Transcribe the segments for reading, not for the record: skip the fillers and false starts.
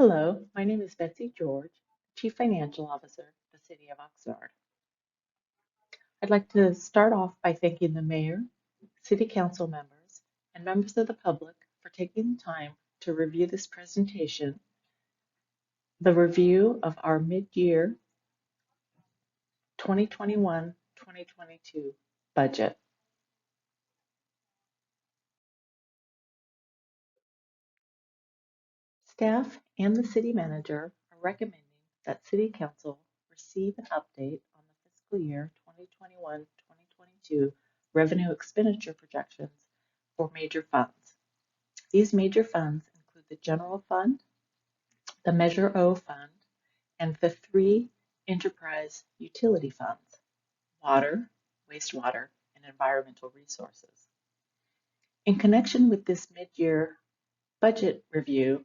Hello, my name is Betsy George, Chief Financial Officer of the City of Oxnard. I'd like to start off by thanking the Mayor, City Council members, and members of the public for taking the time to review this presentation, the review of our mid-year 2021-2022 budget. Staff and the City Manager are recommending that City Council receive an update on the fiscal year 2021-2022 revenue expenditure projections for major funds. These major funds include the General Fund, the Measure O Fund, and the three enterprise utility funds: water, wastewater, and environmental resources. In connection with this mid-year budget review,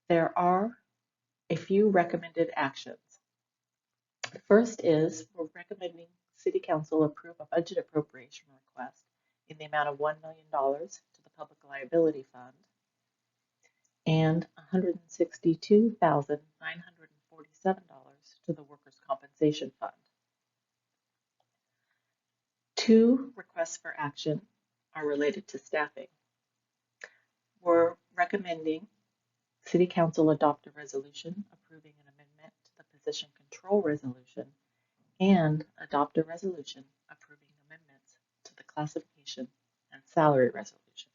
there are a few recommended actions. The first is we're recommending City Council approve a budget appropriation request in the amount of $1 million to the Public Liability Fund and $162,947 to the Workers' Compensation Fund. Two requests for action are related to staffing. We're recommending City Council adopt a resolution approving an amendment to the position control resolution and adopt a resolution approving amendments to the classification and salary resolution.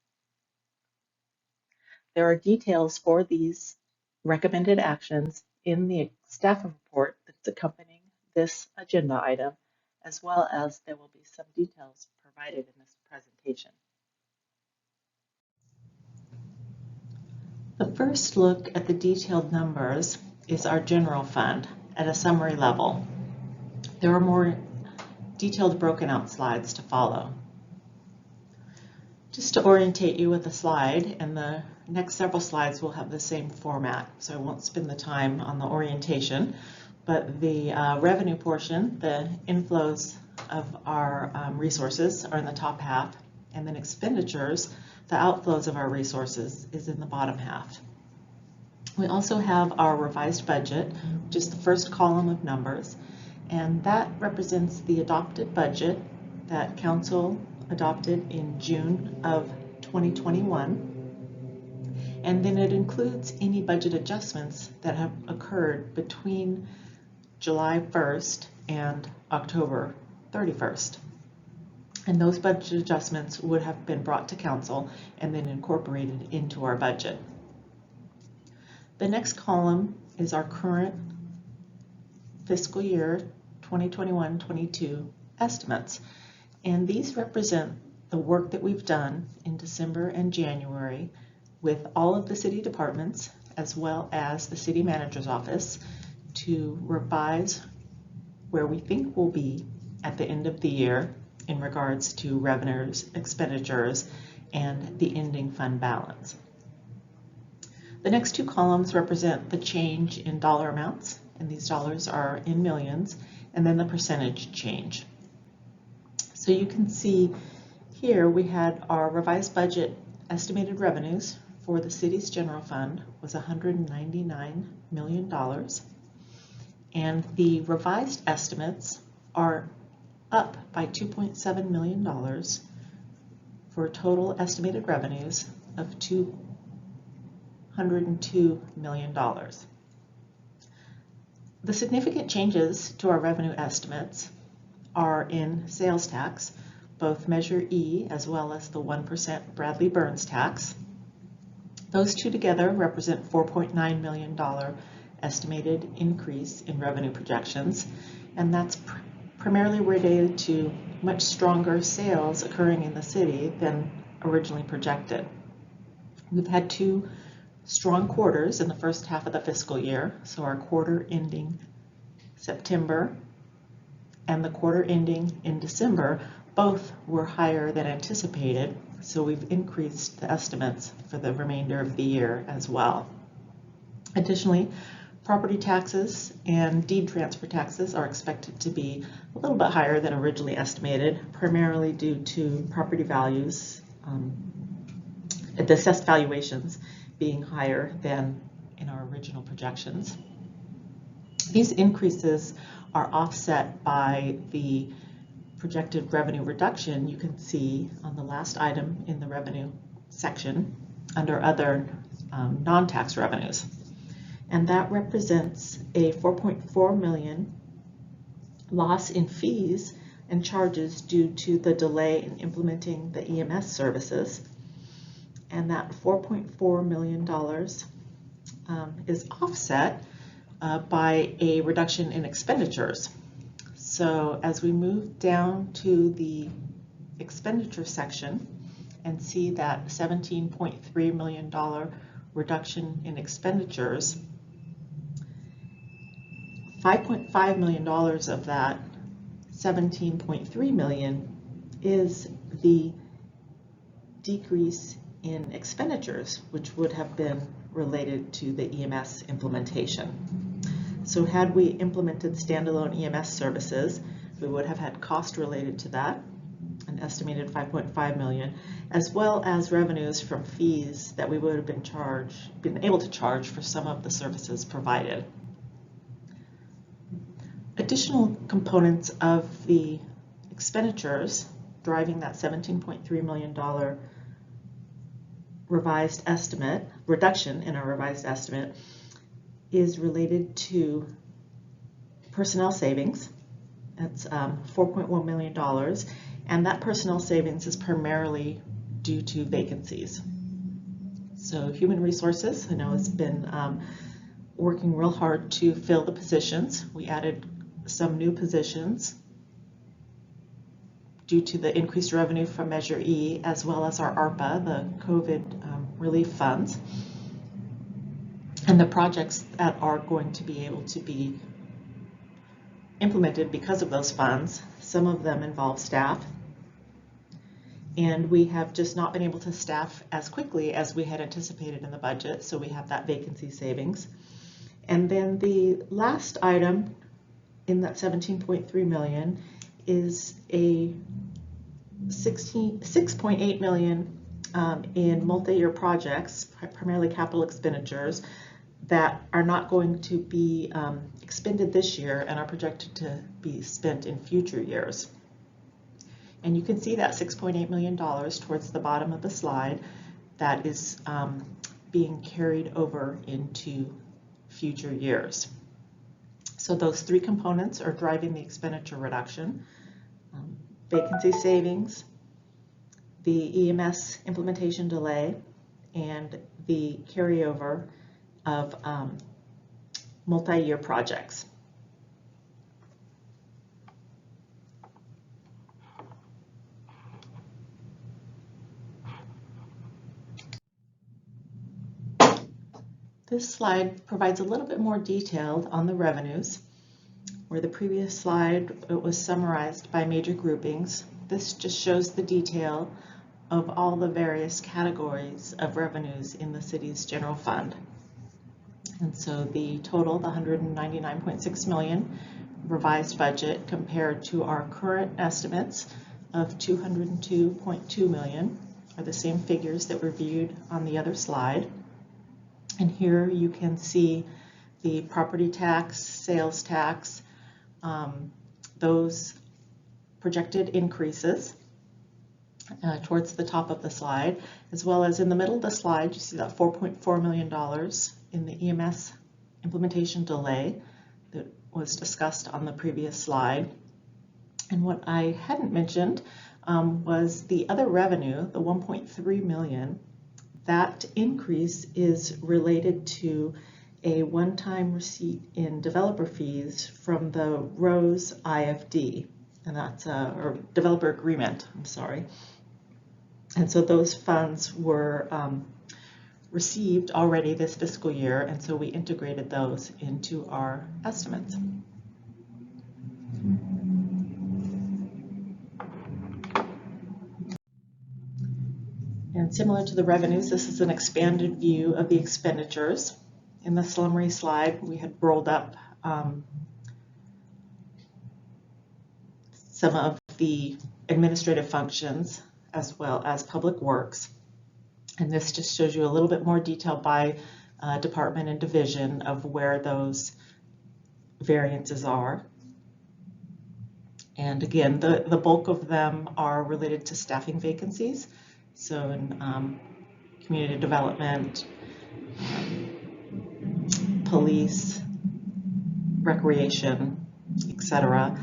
There are details for these recommended actions in the staff report that's accompanying this agenda item, as well as there will be some details provided in this presentation. The first look at the detailed numbers is our general fund at a summary level. There are more detailed broken out slides to follow. Just to orientate you with the slide, and the next several slides will have the same format, so I won't spend the time on the orientation, but the revenue portion, the inflows of our resources are in the top half, and then expenditures, the outflows of our resources, is in the bottom half. We also have our revised budget, which is the first column of numbers, and that represents the adopted budget that Council adopted in June of 2021. And then it includes any budget adjustments that have occurred between July 1st and October 31st. And those budget adjustments would have been brought to Council and then incorporated into our budget. The next column is our current fiscal year 2021-22 estimates. And these represent the work that we've done in December and January with all of the city departments, as well as the city manager's office, to revise where we think we'll be at the end of the year in regards to revenues, expenditures, and the ending fund balance. The next two columns represent the change in dollar amounts, and these dollars are in millions, and then the percentage change. So you can see here we had our revised budget estimated revenues for the city's general fund was $199 million, and the revised estimates are up by $2.7 million for total estimated revenues of $202 million. The significant changes to our revenue estimates are in sales tax, both Measure E as well as the 1% Bradley-Burns tax. Those two together represent $4.9 million estimated increase in revenue projections, and that's primarily related to much stronger sales occurring in the city than originally projected. We've had two strong quarters in the first half of the fiscal year, so our quarter ending September and the quarter ending in December both were higher than anticipated, so we've increased the estimates for the remainder of the year as well. Additionally, property taxes and deed transfer taxes are expected to be a little bit higher than originally estimated, primarily due to property values, the assessed valuations being higher than in our original projections. These increases are offset by the projected revenue reduction you can see on the last item in the revenue section under other non-tax revenues. And that represents a $4.4 million loss in fees and charges due to the delay in implementing the EMS services. And that $4.4 million is offset by a reduction in expenditures. So as we move down to the expenditure section and see that $17.3 million reduction in expenditures, $5.5 million of that $17.3 million is the decrease in expenditures, which would have been related to the EMS implementation. So had we implemented standalone EMS services, we would have had cost related to that, an estimated $5.5 million, as well as revenues from fees that we would have been able to charge for some of the services provided. Additional components of the expenditures driving that $17.3 million revised estimate, reduction in our revised estimate, is related to personnel savings. That's $4.1 million, and that personnel savings is primarily due to vacancies. So human resources, I know, has been working real hard to fill the positions. We added some new positions due to the increased revenue from Measure E, as well as our ARPA, the COVID relief funds, and the projects that are going to be able to be implemented because of those funds. Some of them involve staff, and we have just not been able to staff as quickly as we had anticipated in the budget, so we have that vacancy savings. And then the last item in that $17.3 million is a $6.8 million in multi-year projects, primarily capital expenditures, that are not going to be expended this year and are projected to be spent in future years. And you can see that $6.8 million towards the bottom of the slide that is being carried over into future years. So those three components are driving the expenditure reduction: vacancy savings, the EMS implementation delay, and the carryover of multi-year projects. This slide provides a little bit more detail on the revenues. Where the previous slide, it was summarized by major groupings. This just shows the detail of all the various categories of revenues in the city's general fund. And so the total, the $199.6 million revised budget compared to our current estimates of $202.2 million are the same figures that were viewed on the other slide. And here you can see the property tax, sales tax, those projected increases towards the top of the slide, as well as in the middle of the slide, you see that $4.4 million in the EMS implementation delay that was discussed on the previous slide. And what I hadn't mentioned was the other revenue, the $1.3 million. That increase is related to a one-time receipt in developer fees from the ROSE IFD, and that's or developer agreement, I'm sorry. And so those funds were received already this fiscal year, and so we integrated those into our estimates. And similar to the revenues, this is an expanded view of the expenditures. In the summary slide, we had rolled up some of the administrative functions as well as public works. And this just shows you a little bit more detail by department and division of where those variances are. And again, the bulk of them are related to staffing vacancies. So in community development, police, recreation, etc.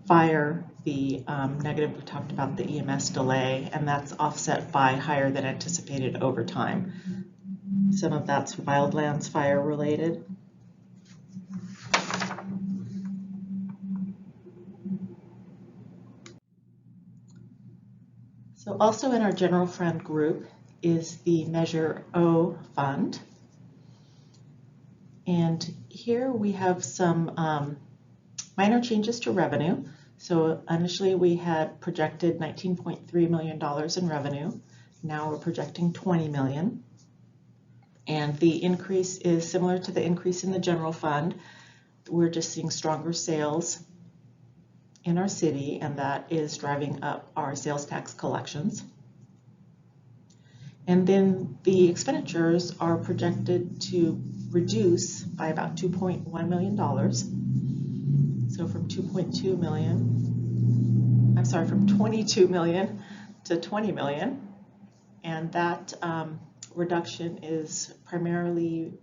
Fire, the negative, we talked about the EMS delay, and that's offset by higher than anticipated overtime. Some of that's wildlands fire related. So also in our general fund group is the Measure O fund. And here we have some minor changes to revenue. So initially we had projected $19.3 million in revenue. Now we're projecting $20 million. And the increase is similar to the increase in the general fund. We're just seeing stronger sales in our city, and that is driving up our sales tax collections. And then the expenditures are projected to reduce by about $2.1 million. So from 22 million to 20 million. And that reduction is primarily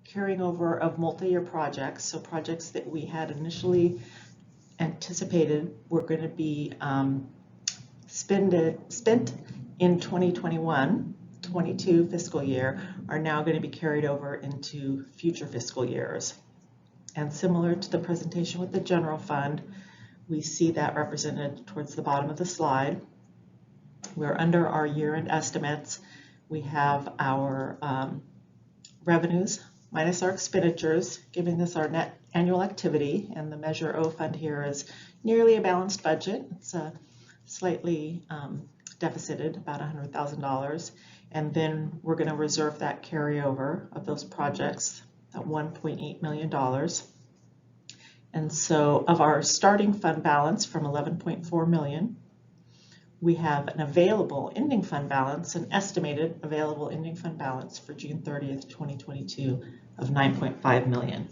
carrying over of multi-year projects. So projects that we had initially anticipated were going to be spent in 2021-22 fiscal year are now going to be carried over into future fiscal years. And similar to the presentation with the general fund, we see that represented towards the bottom of the slide. We're under our year-end estimates. We have our revenues minus our expenditures, giving us our net annual activity, and the Measure O fund here is nearly a balanced budget. It's slightly deficited, about $100,000, and then we're going to reserve that carryover of those projects at $1.8 million. And so of our starting fund balance from $11.4 million, we have an available ending fund balance, an estimated available ending fund balance for June 30th, 2022 of $9.5 million.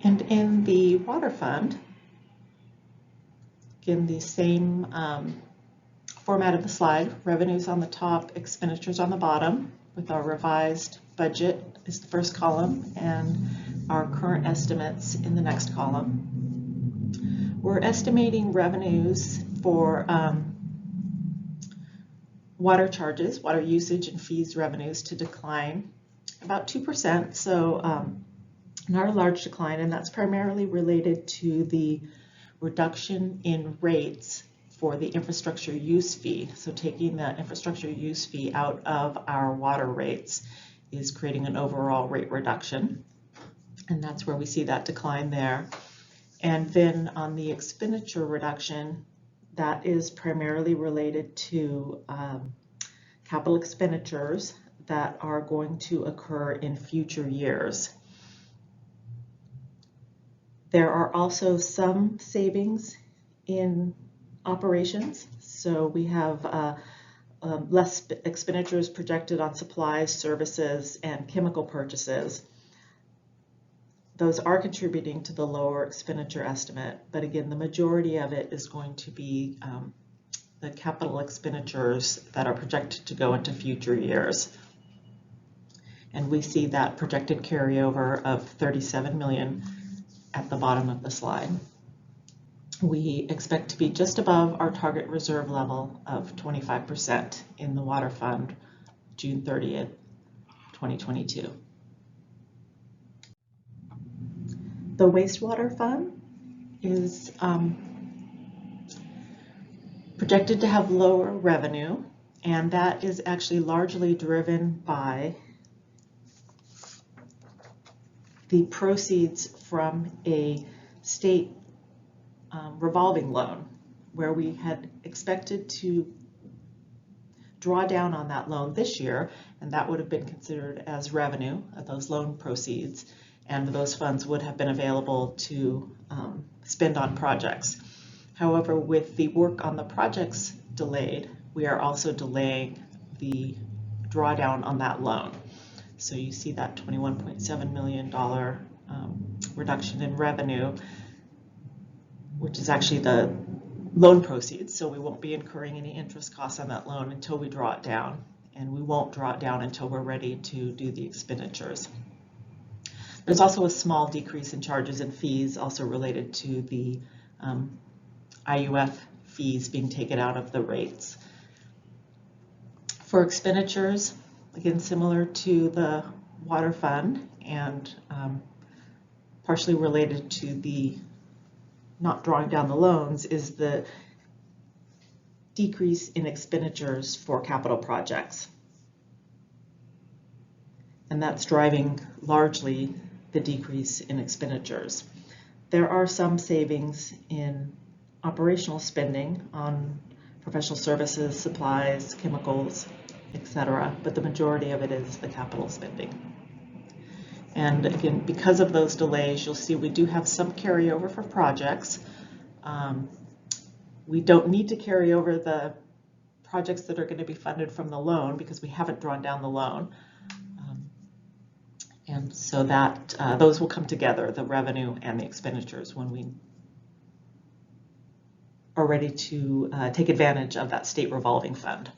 And in the water fund, again, the same format of the slide, revenues on the top, expenditures on the bottom, with our revised budget is the first column and our current estimates in the next column. We're estimating revenues for water charges, water usage and fees revenues to decline about 2%, so not a large decline, and that's primarily related to the reduction in rates for the infrastructure use fee. So taking the infrastructure use fee out of our water rates is creating an overall rate reduction, and that's where we see that decline there. And then on the expenditure reduction, that is primarily related to capital expenditures that are going to occur in future years. There are also some savings in operations. So we have less expenditures projected on supplies, services, and chemical purchases. Those are contributing to the lower expenditure estimate, but again, the majority of it is going to be the capital expenditures that are projected to go into future years. And we see that projected carryover of $37 million at the bottom of the slide. We expect to be just above our target reserve level of 25% in the water fund, June 30th, 2022. The wastewater fund is projected to have lower revenue, and that is actually largely driven by the proceeds from a state revolving loan, where we had expected to draw down on that loan this year, and that would have been considered as revenue of those loan proceeds. and those funds would have been available to spend on projects. However, with the work on the projects delayed, we are also delaying the drawdown on that loan. So you see that $21.7 million reduction in revenue, which is actually the loan proceeds. So we won't be incurring any interest costs on that loan until we draw it down, and we won't draw it down until we're ready to do the expenditures. There's also a small decrease in charges and fees also related to the IUF fees being taken out of the rates. For expenditures, again, similar to the water fund and partially related to the not drawing down the loans, is the decrease in expenditures for capital projects. And that's driving largely the decrease in expenditures. There are some savings in operational spending on professional services, supplies, chemicals, etc., but the majority of it is the capital spending. And again, because of those delays, you'll see we do have some carryover for projects. We don't need to carry over the projects that are going to be funded from the loan because we haven't drawn down the loan. And so that those will come together, the revenue and the expenditures, when we are ready to take advantage of that state revolving fund.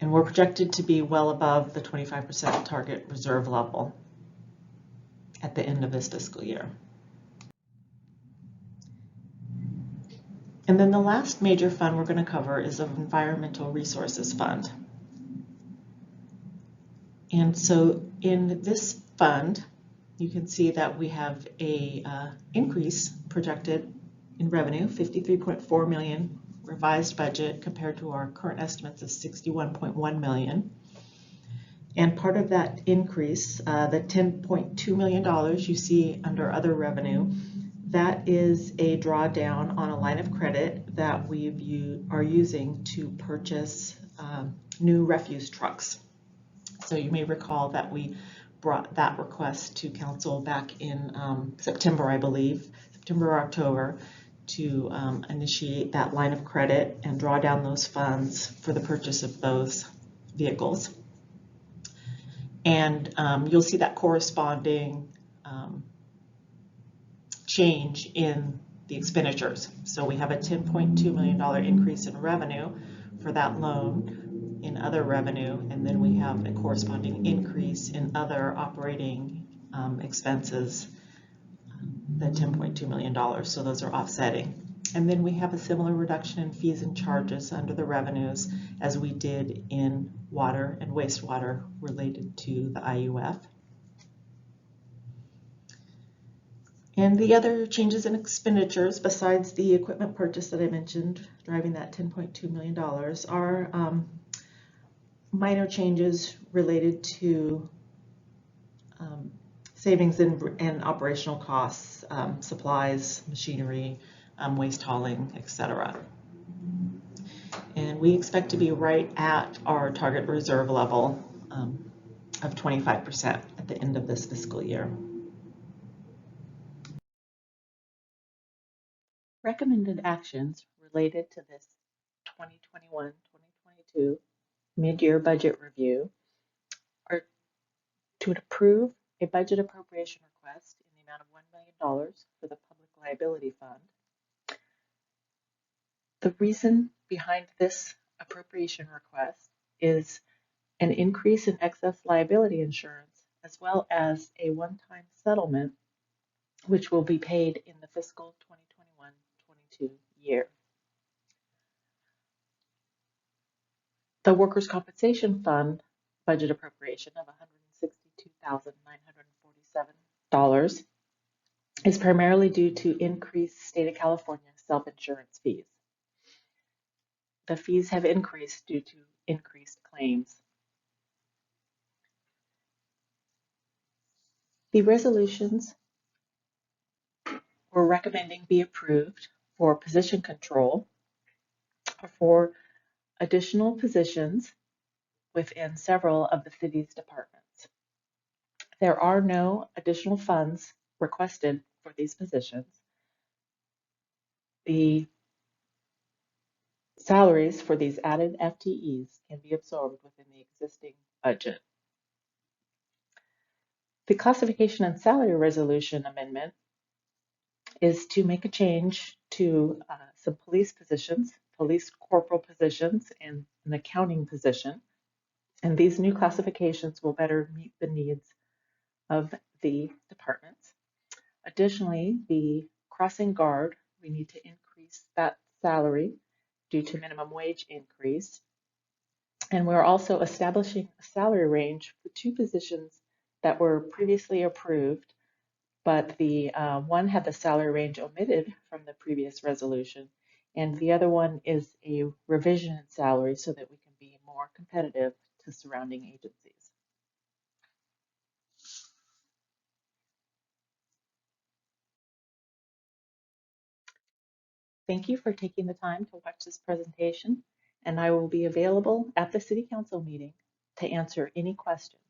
And we're projected to be well above the 25% target reserve level at the end of this fiscal year. And then the last major fund we're going to cover is the Environmental Resources Fund. And so in this fund, you can see that we have a increase projected in revenue, $53.4 million revised budget compared to our current estimates of $61.1 million. And part of that increase, the $10.2 million you see under other revenue, that is a drawdown on a line of credit that we are using to purchase new refuse trucks. So you may recall that we brought that request to council back in September, I believe, September or October, to initiate that line of credit and draw down those funds for the purchase of those vehicles. And you'll see that corresponding change in the expenditures. So we have a $10.2 million increase in revenue for that loan in other revenue, and then we have a corresponding increase in other operating expenses, the $10.2 million. So those are offsetting. And then we have a similar reduction in fees and charges under the revenues as we did in water and wastewater related to the IUF. And the other changes in expenditures, besides the equipment purchase that I mentioned, driving that $10.2 million, are minor changes related to savings in operational costs, supplies, machinery, waste hauling, etc. And we expect to be right at our target reserve level of 25% at the end of this fiscal year. Recommended actions related to this 2021-2022 mid-year budget review are to approve a budget appropriation request in the amount of $1 million for the Public Liability Fund. The reason behind this appropriation request is an increase in excess liability insurance, as well as a one-time settlement, which will be paid in the fiscal 2021-22 year. The Workers' Compensation Fund budget appropriation of $162,947 is primarily due to increased state of California self-insurance fees. The fees have increased due to increased claims. The resolutions we're recommending be approved for position control or for additional positions within several of the city's departments. There are no additional funds requested for these positions. The salaries for these added FTEs can be absorbed within the existing budget. The classification and salary resolution amendment is to make a change to some police positions, police corporal positions, and an accounting position. And these new classifications will better meet the needs of the departments. Additionally, the crossing guard, we need to increase that salary due to minimum wage increase. And we're also establishing a salary range for two positions that were previously approved, but the one had the salary range omitted from the previous resolution, and the other one is a revision in salary so that we can be more competitive to surrounding agencies. Thank you for taking the time to watch this presentation, and I will be available at the City Council meeting to answer any questions.